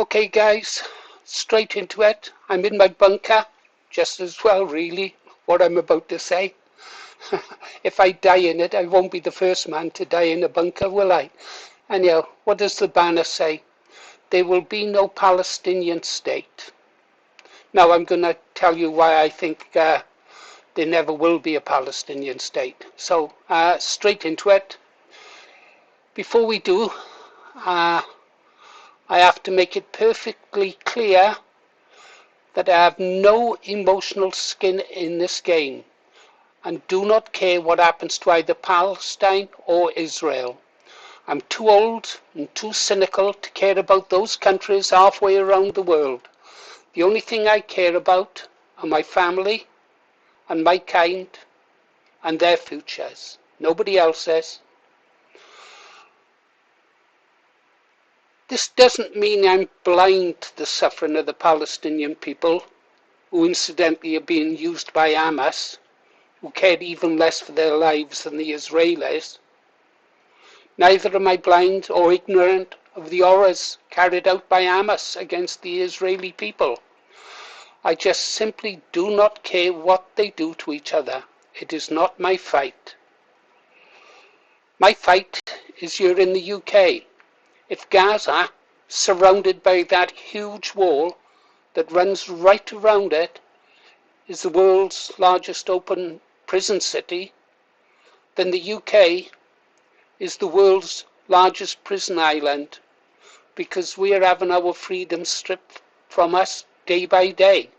Okay guys, straight into it. I'm in my bunker, just as well really, what I'm about to say. If I die in it, I won't be the first man to die in a bunker, will I? Anyhow, what does the banner say? There will be no Palestinian state. Now I'm going to tell you why I think there never will be a Palestinian state. So, straight into it. Before we do, I have to make it perfectly clear that I have no emotional skin in this game and do not care what happens to either Palestine or Israel. I'm too old and too cynical to care about those countries halfway around the world. The only thing I care about are my family and my kind and their futures. Nobody else's. This doesn't mean I'm blind to the suffering of the Palestinian people, who incidentally are being used by Hamas, who cared even less for their lives than the Israelis. Neither am I blind or ignorant of the horrors carried out by Hamas against the Israeli people. I just simply do not care what they do to each other. It is not my fight. My fight is here in the UK. If Gaza, surrounded by that huge wall that runs right around it, is the world's largest open prison city, then the UK is the world's largest prison island, because we are having our freedom stripped from us day by day.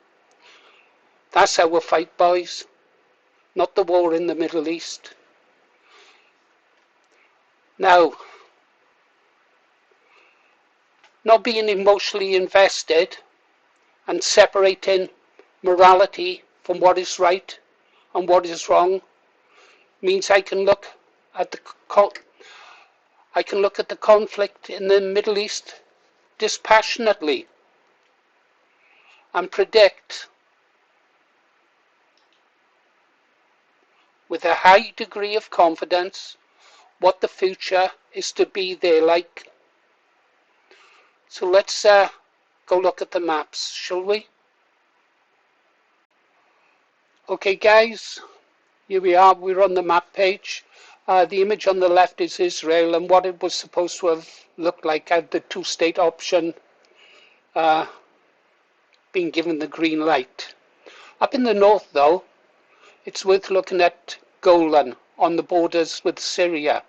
That's our fight, boys, not the war in the Middle East. Now, not being emotionally invested and separating morality from what is right and what is wrong means I can look at the conflict in the Middle East dispassionately and predict with a high degree of confidence what the future is to be there like. So let's go look at the maps, shall we? Okay guys, here we are, we're on the map page. The image on the left is Israel and what it was supposed to have looked like had the two-state option being given the green light. Up in the north though, it's worth looking at Golan on the borders with Syria.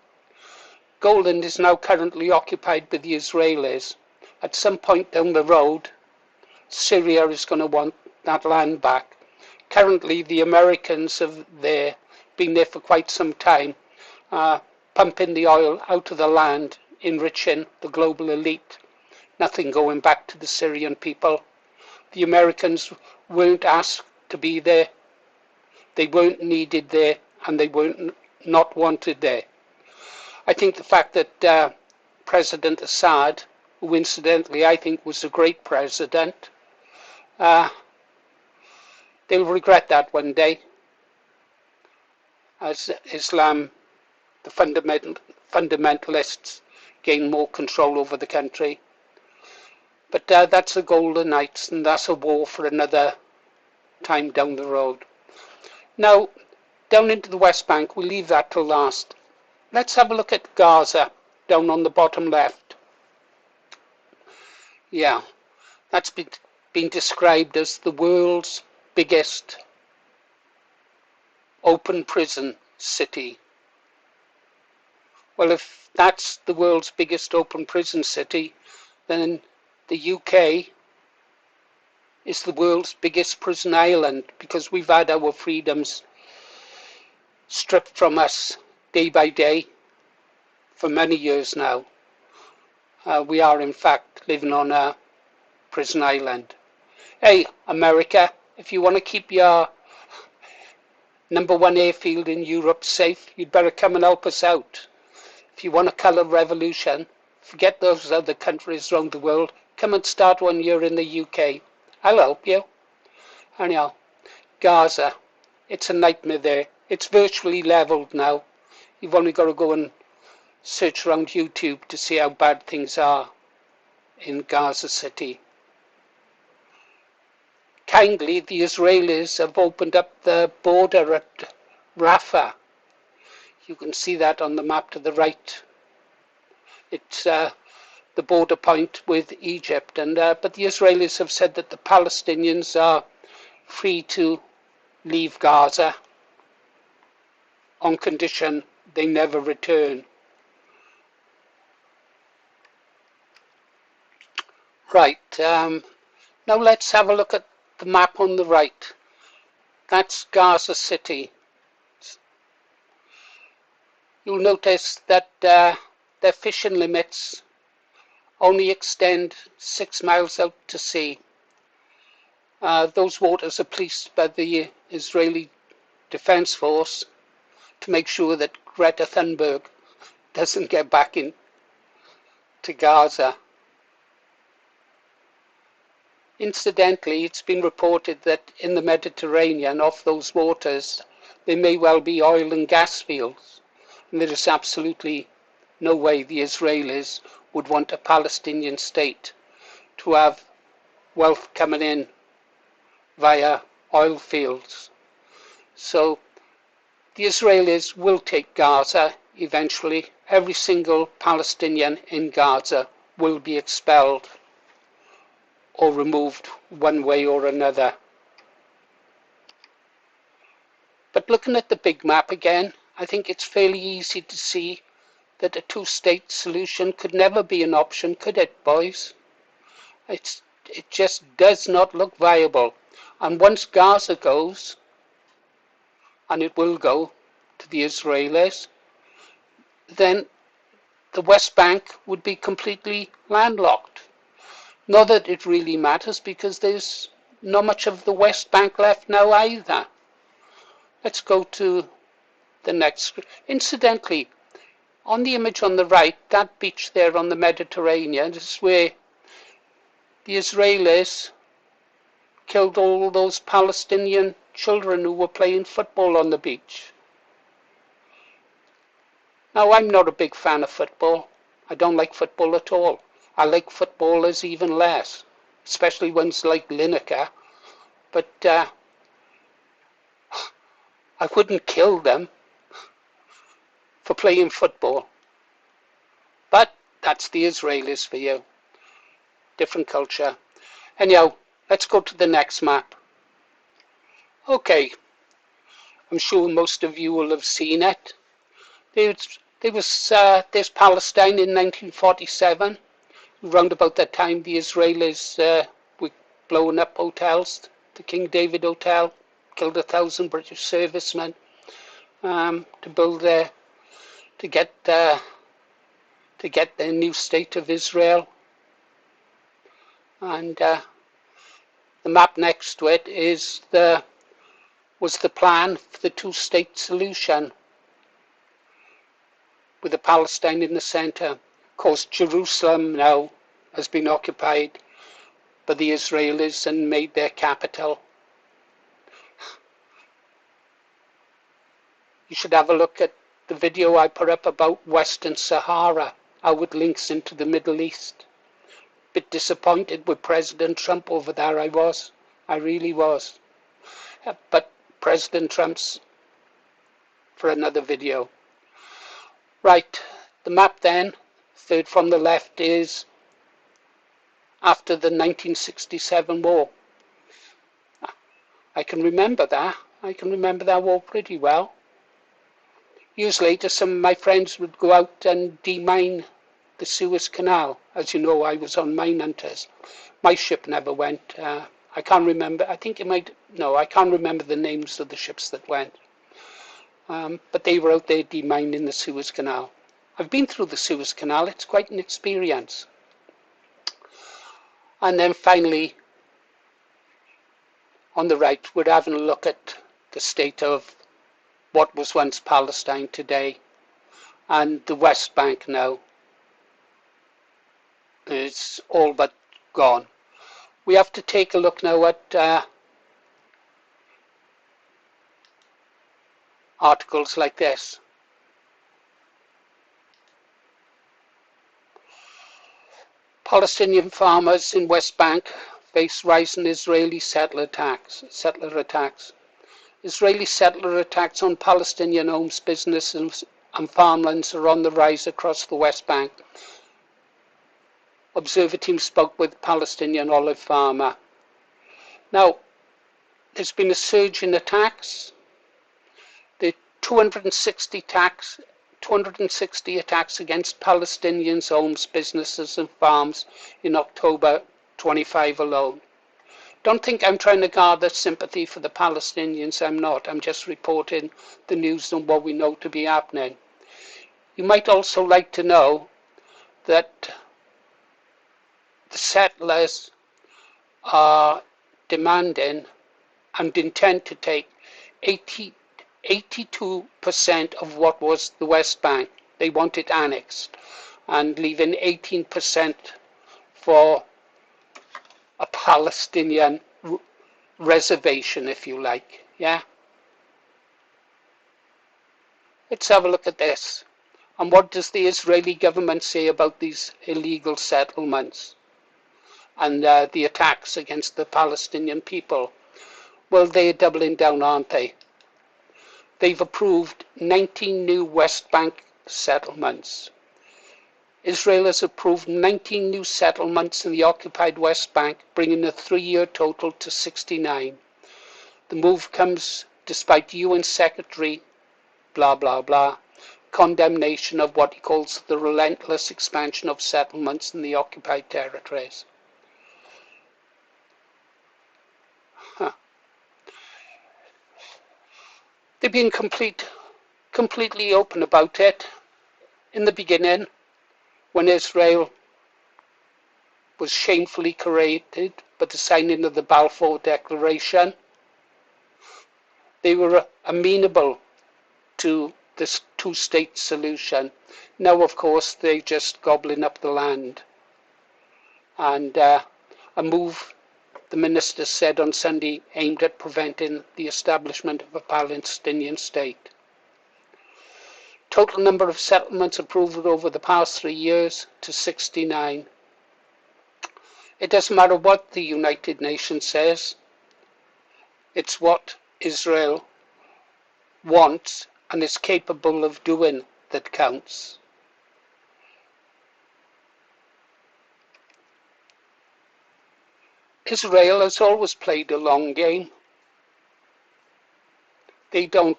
Golan is now currently occupied by the Israelis. At some point down the road, Syria is going to want that land back. Currently, the Americans have been there for quite some time, pumping the oil out of the land, enriching the global elite. Nothing going back to the Syrian people. The Americans weren't asked to be there. They weren't needed there, and they weren't not wanted there. I think the fact that President Assad, who incidentally I think was a great president, they'll regret that one day as Islam, the fundamentalists, gain more control over the country. But that's the Golden Knights, and that's a war for another time down the road. Now, down into the West Bank, we'll leave that till last. Let's have a look at Gaza, down on the bottom left. Yeah, that's been described as the world's biggest open prison city. Well, if that's the world's biggest open prison city, then the UK is the world's biggest prison island, because we've had our freedoms stripped from us day by day for many years now. We are in fact living on a prison island. Hey, America, if you want to keep your #1 airfield in Europe safe, you'd better come and help us out. If you want a colour revolution, forget those other countries around the world, come and start one here in the UK. I'll help you. Anyhow, Gaza, it's a nightmare there. It's virtually levelled now. You've only got to go and search around YouTube to see how bad things are. in Gaza City. Kindly, the Israelis have opened up the border at Rafah. You can see that on the map to the right. It's the border point with Egypt, and but the Israelis have said that the Palestinians are free to leave Gaza on condition they never return. Right, now let's have a look at the map on the right. That's Gaza City. You'll notice that their fishing limits only extend 6 miles out to sea. Those waters are policed by the Israeli Defense Force to make sure that Greta Thunberg doesn't get back into Gaza. Incidentally, it's been reported that in the Mediterranean, off those waters, there may well be oil and gas fields. And there is absolutely no way the Israelis would want a Palestinian state to have wealth coming in via oil fields. So the Israelis will take Gaza eventually. Every single Palestinian in Gaza will be expelled or removed one way or another. But looking at the big map again, I think it's fairly easy to see that a two-state solution could never be an option, could it, boys? It just does not look viable. And once Gaza goes, and it will go to the Israelis, then the West Bank would be completely landlocked. Not that it really matters, because there's not much of the West Bank left now either. Let's go to the next. Incidentally, on the image on the right, that beach there on the Mediterranean is where the Israelis killed all those Palestinian children who were playing football on the beach. Now, I'm not a big fan of football. I don't like football at all. I like footballers even less, especially ones like Lineker. But I wouldn't kill them for playing football. But that's the Israelis for you. Different culture. Anyhow, let's go to the next map. Okay, I'm sure most of you will have seen it. There's Palestine in 1947. Around about that time, the Israelis were blowing up hotels. The King David Hotel killed 1,000 British servicemen to get their new state of Israel. And the map next to it was the plan for the two-state solution, with the Palestine in the center. Of course, Jerusalem now has been occupied by the Israelis and made their capital. You should have a look at the video I put up about Western Sahara, how it links into the Middle East. Bit disappointed with President Trump over there, I really was. But President Trump's for another video. Right, the map then, third from the left, is after the 1967 war. I can remember that. I can remember that war pretty well. Years later, some of my friends would go out and demine the Suez Canal. As you know, I was on mine hunters. My ship never went. I can't remember. I think it might. No, I can't remember the names of the ships that went. But they were out there demining the Suez Canal. I've been through the Suez Canal. It's quite an experience. And then finally, on the right, we're having a look at the state of what was once Palestine today, and the West Bank now. It's all but gone. We have to take a look now at articles like this. Palestinian farmers in West Bank face rising Israeli settler attacks. Israeli settler attacks on Palestinian homes, businesses and farmlands are on the rise across the West Bank. Observer team spoke with Palestinian olive farmer. Now, there's been a surge in attacks. The 260 attacks against Palestinians' homes, businesses and farms in October 25 alone. Don't think I'm trying to gather sympathy for the Palestinians. I'm not. I'm just reporting the news and what we know to be happening. You might also like to know that the settlers are demanding and intend to take 82% of what was the West Bank. They want it annexed and leaving 18% for a Palestinian reservation, if you like. Yeah. Let's have a look at this. And what does the Israeli government say about these illegal settlements and the attacks against the Palestinian people? Well, they're doubling down, aren't they? They've approved 19 new West Bank settlements. Israel has approved 19 new settlements in the occupied West Bank, bringing the 3-year total to 69. The move comes despite UN Secretary blah blah blah condemnation of what he calls the relentless expansion of settlements in the occupied territories. They've been completely open about it. In the beginning, when Israel was shamefully created by the signing of the Balfour Declaration, they were amenable to this two-state solution. Now, of course, they're just gobbling up the land. And a move, the minister said on Sunday, aimed at preventing the establishment of a Palestinian state. Total number of settlements approved over the past 3 years to 69. It doesn't matter what the United Nations says. It's what Israel wants and is capable of doing that counts. Israel has always played a long game. They don't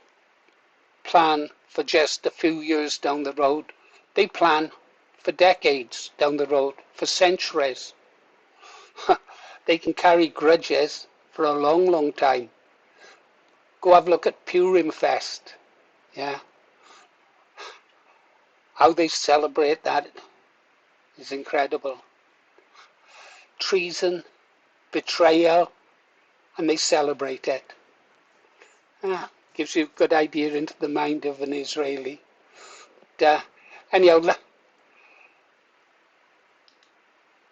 plan for just a few years down the road. They plan for decades down the road, for centuries. They can carry grudges for a long, long time. Go have a look at Purim Fest. Yeah. How they celebrate that is incredible. Treason, betrayal, and they celebrate it. Gives you a good idea into the mind of an Israeli. But, anyhow,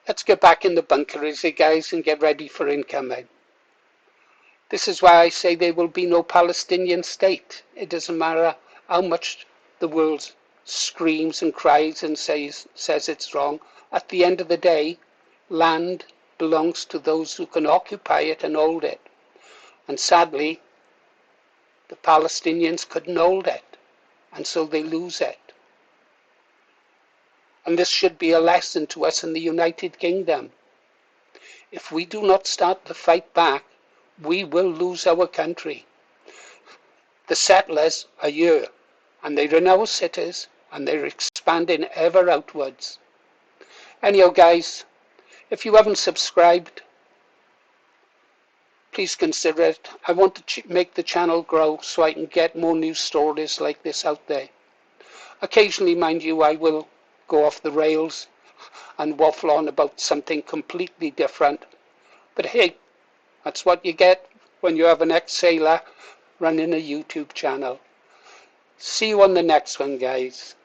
let's get back in the bunker, is it, guys, and get ready for incoming. This is why I say there will be no Palestinian state. It doesn't matter how much the world screams and cries and says it's wrong. At the end of the day, land belongs to those who can occupy it and hold it. And sadly, the Palestinians couldn't hold it, and so they lose it. And this should be a lesson to us in the United Kingdom. If we do not start to fight back, we will lose our country. The settlers are here, and they're in our cities, and they're expanding ever outwards. Anyhow, guys, if you haven't subscribed, please consider it. I want to make the channel grow so I can get more news stories like this out there. Occasionally, mind you, I will go off the rails and waffle on about something completely different. But hey, that's what you get when you have an ex-sailor running a YouTube channel. See you on the next one, guys.